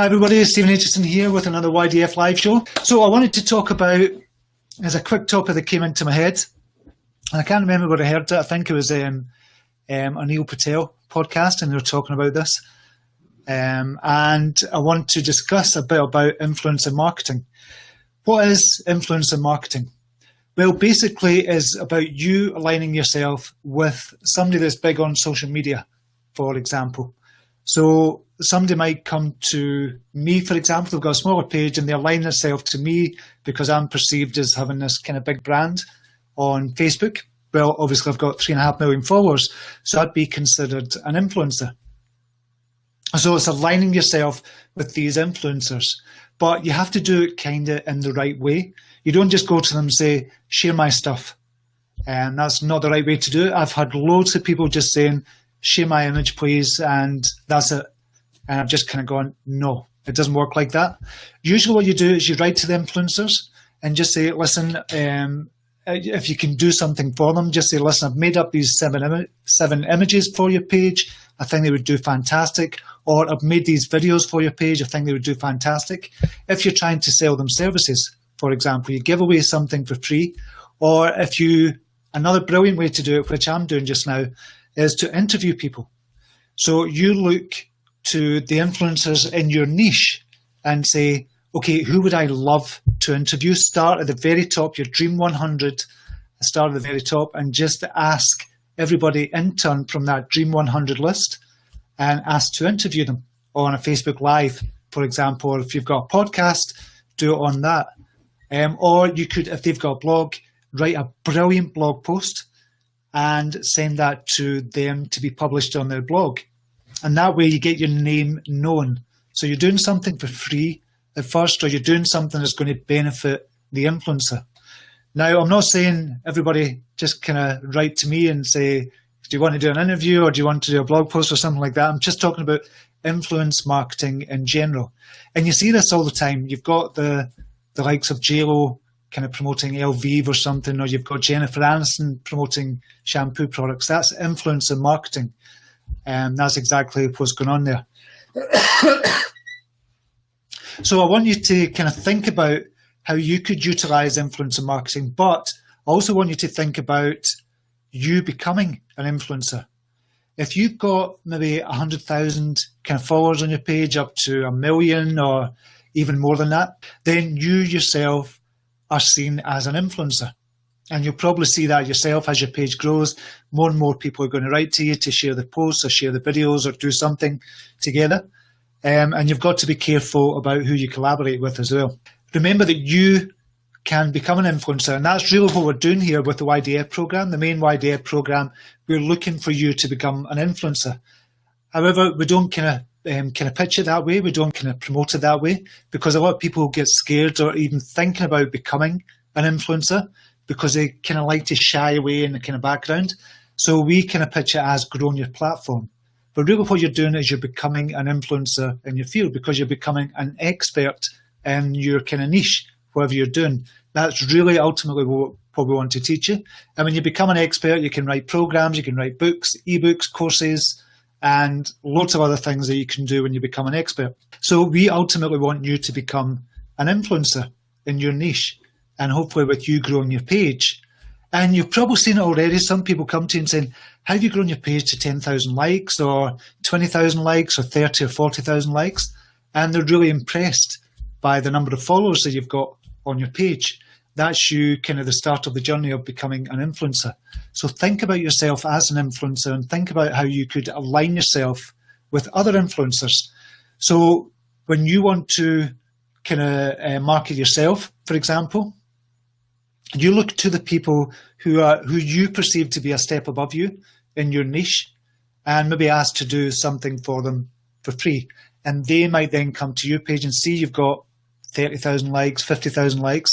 Hi everybody, it's Stephen Aitchison here with another YDF live show. So I wanted to talk about, as a quick topic that came into my head, and I can't remember where I heard it. I think it was a Neil Patel podcast, and they were talking about this. And I want to discuss a bit about influencer marketing. What is influencer marketing? Well, basically it's about you aligning yourself with somebody that's big on social media, for example. So somebody might come to me, for example, they've got a smaller page and they align themselves to me because I'm perceived as having this kind of big brand on Facebook. Well, obviously I've got 3.5 million followers, so I'd be considered an influencer. So it's aligning yourself with these influencers, but you have to do it kind of in the right way. You don't just go to them and say, share my stuff. And that's not the right way to do it. I've had loads of people just saying, share my image, please, and that's it. And I've just kind of gone, no, it doesn't work like that. Usually what you do is you write to the influencers and just say, listen, if you can do something for them, just say, listen, I've made up these seven images for your page. I think they would do fantastic. Or I've made these videos for your page. I think they would do fantastic. If you're trying to sell them services, for example, you give away something for free. Or if you, another brilliant way to do it, which I'm doing just now, is to interview people. So you look to the influencers in your niche and say, okay, who would I love to interview? Start at the very top, your Dream 100, start at the very top, and just ask everybody in turn from that Dream 100 list and ask to interview them on a Facebook Live, for example. Or if you've got a podcast, do it on that. Or you could, if they've got a blog, write a brilliant blog post and send that to them to be published on their blog. And that way you get your name known. So you're doing something for free at first, or you're doing something that's going to benefit the influencer. Now, I'm not saying everybody just kind of write to me and say, do you want to do an interview or do you want to do a blog post or something like that? I'm just talking about influence marketing in general. And you see this all the time. You've got the likes of JLo kind of promoting Elvive or something, or you've got Jennifer Aniston promoting shampoo products. That's influencer marketing. And that's exactly what's going on there. So I want you to kind of think about how you could utilize influencer marketing, but I also want you to think about you becoming an influencer. If you've got maybe 100,000 kind of followers on your page, up to 1 million or even more than that, then you yourself are seen as an influencer. And you'll probably see that yourself as your page grows. More and more people are going to write to you to share the posts or share the videos or do something together. And you've got to be careful about who you collaborate with as well. Remember that you can become an influencer. And that's really what we're doing here with the YDF program, the main YDF program. We're looking for you to become an influencer. However, we don't kind of pitch it that way. We don't kind of promote it that way, because a lot of people get scared or even thinking about becoming an influencer, because they kind of like to shy away in the kind of background. So we kind of pitch it as growing your platform. But really what you're doing is you're becoming an influencer in your field, because you're becoming an expert in your kind of niche, whatever you're doing. That's really ultimately what we want to teach you. And when you become an expert, you can write programs, you can write books, ebooks, courses, and lots of other things that you can do when you become an expert. So we ultimately want you to become an influencer in your niche, and hopefully with you growing your page. And you've probably seen it already. Some people come to you and saying, how have you grown your page to 10,000 likes or 20,000 likes or 30 or 40,000 likes? And they're really impressed by the number of followers that you've got on your page. That's you kind of the start of the journey of becoming an influencer. So think about yourself as an influencer and think about how you could align yourself with other influencers. So when you want to kind of market yourself, for example, you look to the people who you perceive to be a step above you in your niche and maybe ask to do something for them for free. And they might then come to your page and see you've got 30,000 likes, 50,000 likes,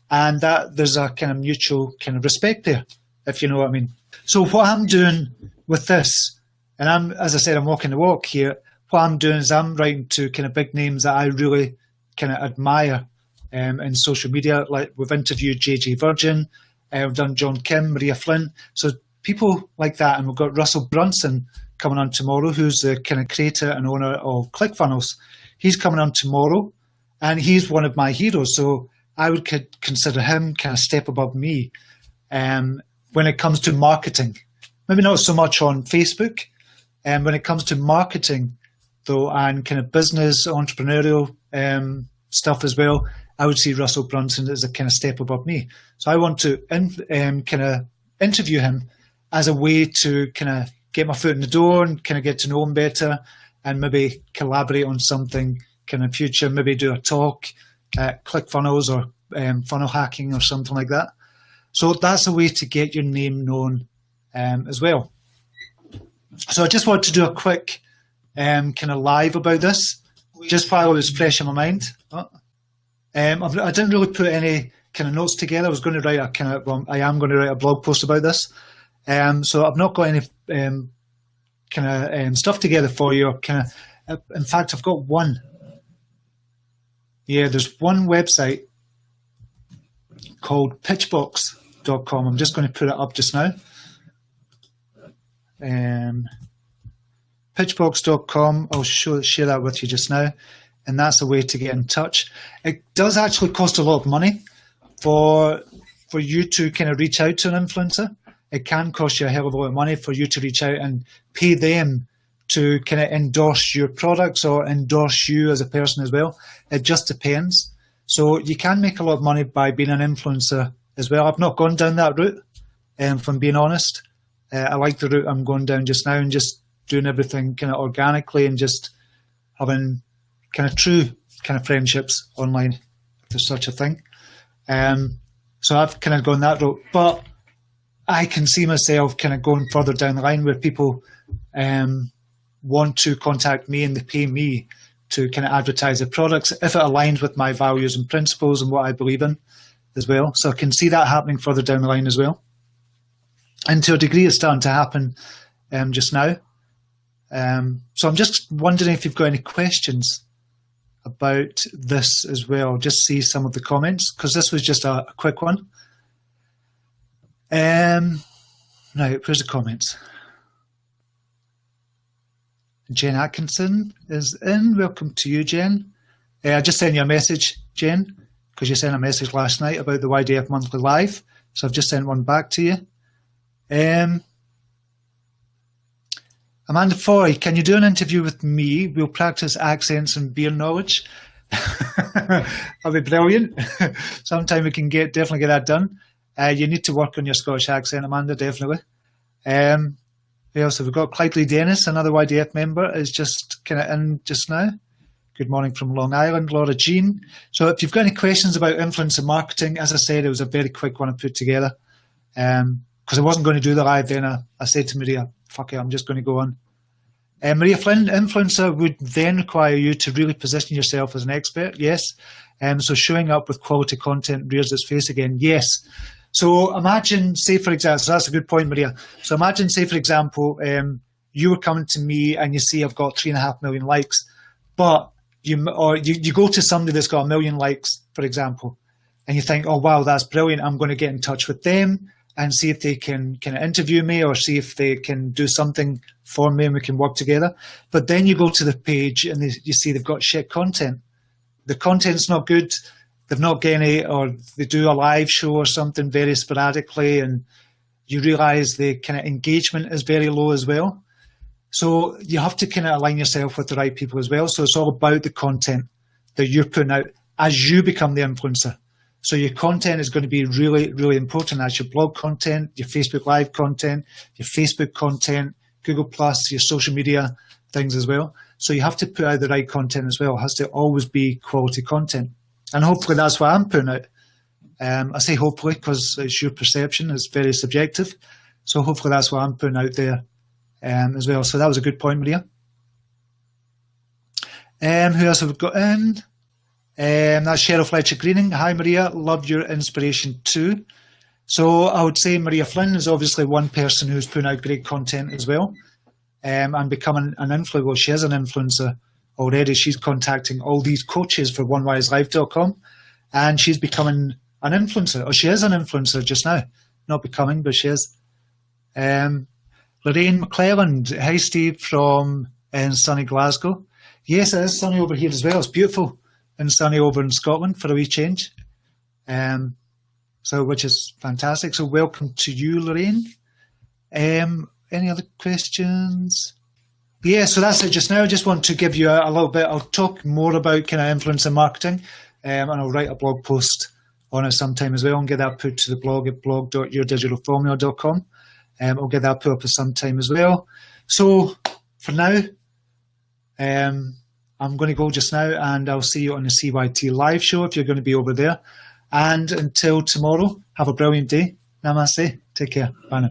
and that there's a kind of mutual kind of respect there, if you know what I mean. So what I'm doing with this, and as I said, I'm walking the walk here, what I'm doing is I'm writing to kind of big names that I really kind of admire in social media. Like we've interviewed JJ Virgin, we've done John Kim, Maria Flynn. So people like that, and we've got Russell Brunson coming on tomorrow, who's the kind of creator and owner of ClickFunnels. He's coming on tomorrow, and he's one of my heroes. So I would consider him kind of step above me when it comes to marketing. Maybe not so much on Facebook. When it comes to marketing, though, and kind of business, entrepreneurial stuff as well, I would see Russell Brunson as a kind of step above me. So I want to kind of interview him as a way to kind of get my foot in the door and kind of get to know him better, and maybe collaborate on something kind of future, maybe do a talk at ClickFunnels or funnel hacking or something like that. So that's a way to get your name known as well. So I just wanted to do a quick kind of live about this, just while it was fresh in my mind. I didn't really put any kind of notes together. I was going to write I am going to write a blog post about this. So I've not got any kind of stuff together for you. In fact, I've got one. Yeah, there's one website called pitchbox.com. I'm just going to put it up just now. Pitchbox.com. I'll share that with you just now. And that's a way to get in touch. It does actually cost a lot of money for you to kind of reach out to an influencer. It can cost you a hell of a lot of money for you to reach out and pay them to kind of endorse your products or endorse you as a person as well. It just depends. So you can make a lot of money by being an influencer as well. I've not gone down that route, if I'm being honest. I like the route I'm going down just now and just doing everything kind of organically and just having kind of true kind of friendships online, if there's such a thing. So I've kind of gone that route. But I can see myself kind of going further down the line where people want to contact me and they pay me to kind of advertise their products if it aligns with my values and principles and what I believe in as well. So I can see that happening further down the line as well. And to a degree, it's starting to happen just now. So I'm just wondering if you've got any questions about this as well. Just see some of the comments, because this was just a quick one. Now, where's the comments? Jen Atkinson is in. Welcome to you, Jen. I just sent you a message, Jen, because you sent a message last night about the YDF Monthly Live. So I've just sent one back to you. Amanda Foy, can you do an interview with me? We'll practice accents and beer knowledge. That'll be brilliant. Sometime we can definitely get that done. You need to work on your Scottish accent, Amanda, definitely. Who else have we got? Clyde Lee Dennis, another YDF member, is just kind of in just now. Good morning from Long Island, Laura Jean. So if you've got any questions about influencer marketing, as I said, it was a very quick one I put together. Because I wasn't going to do the live then. I said to Maria, fuck it, I'm just going to go on. Maria Flynn, influencer would then require you to really position yourself as an expert, yes. So showing up with quality content rears its face again, yes. So imagine, say for example, so that's a good point, Maria. So imagine, say for example, you were coming to me and you see I've got 3.5 million likes, but you go to somebody that's got 1 million likes, for example, and you think, oh wow, that's brilliant. I'm going to get in touch with them and see if they can kind of interview me or see if they can do something for me and we can work together. But then you go to the page and you see they've got shit content. The content's not good. They've not got any, or they do a live show or something very sporadically, and you realize the kind of engagement is very low as well. So you have to kind of align yourself with the right people as well. So it's all about the content that you're putting out as you become the influencer. So your content is going to be really, really important. That's your blog content, your Facebook Live content, your Facebook content, Google Plus, your social media things as well. So you have to put out the right content as well. It has to always be quality content. And hopefully that's what I'm putting out. I say hopefully because it's your perception. It's very subjective. So hopefully that's what I'm putting out there as well. So that was a good point, Maria. Who else have we got in? That's Cheryl Fletcher Greening. Hi, Maria. Love your inspiration too. So I would say Maria Flynn is obviously one person who's putting out great content as well and becoming an influencer. Well, she is an influencer already. She's contacting all these coaches for OneWiseLive.com and she's becoming an influencer. Or she is an influencer just now. Not becoming, but she is. Lynn Lorraine McClelland. Hi, Steve, from in sunny Glasgow. Yes, it is sunny over here as well. It's beautiful and sunny over in Scotland for a wee change. So, which is fantastic. So welcome to you, Lorraine. Any other questions? Yeah, so that's it just now. I just want to give you a little bit. I'll talk more about kind of influence and marketing, and I'll write a blog post on it sometime as well and get that put to the blog at blog.yourdigitalformula.com. I'll get that put up at some time as well. So for now, I'm going to go just now, and I'll see you on the CYT live show if you're going to be over there. And until tomorrow, have a brilliant day. Namaste. Take care. Bye now.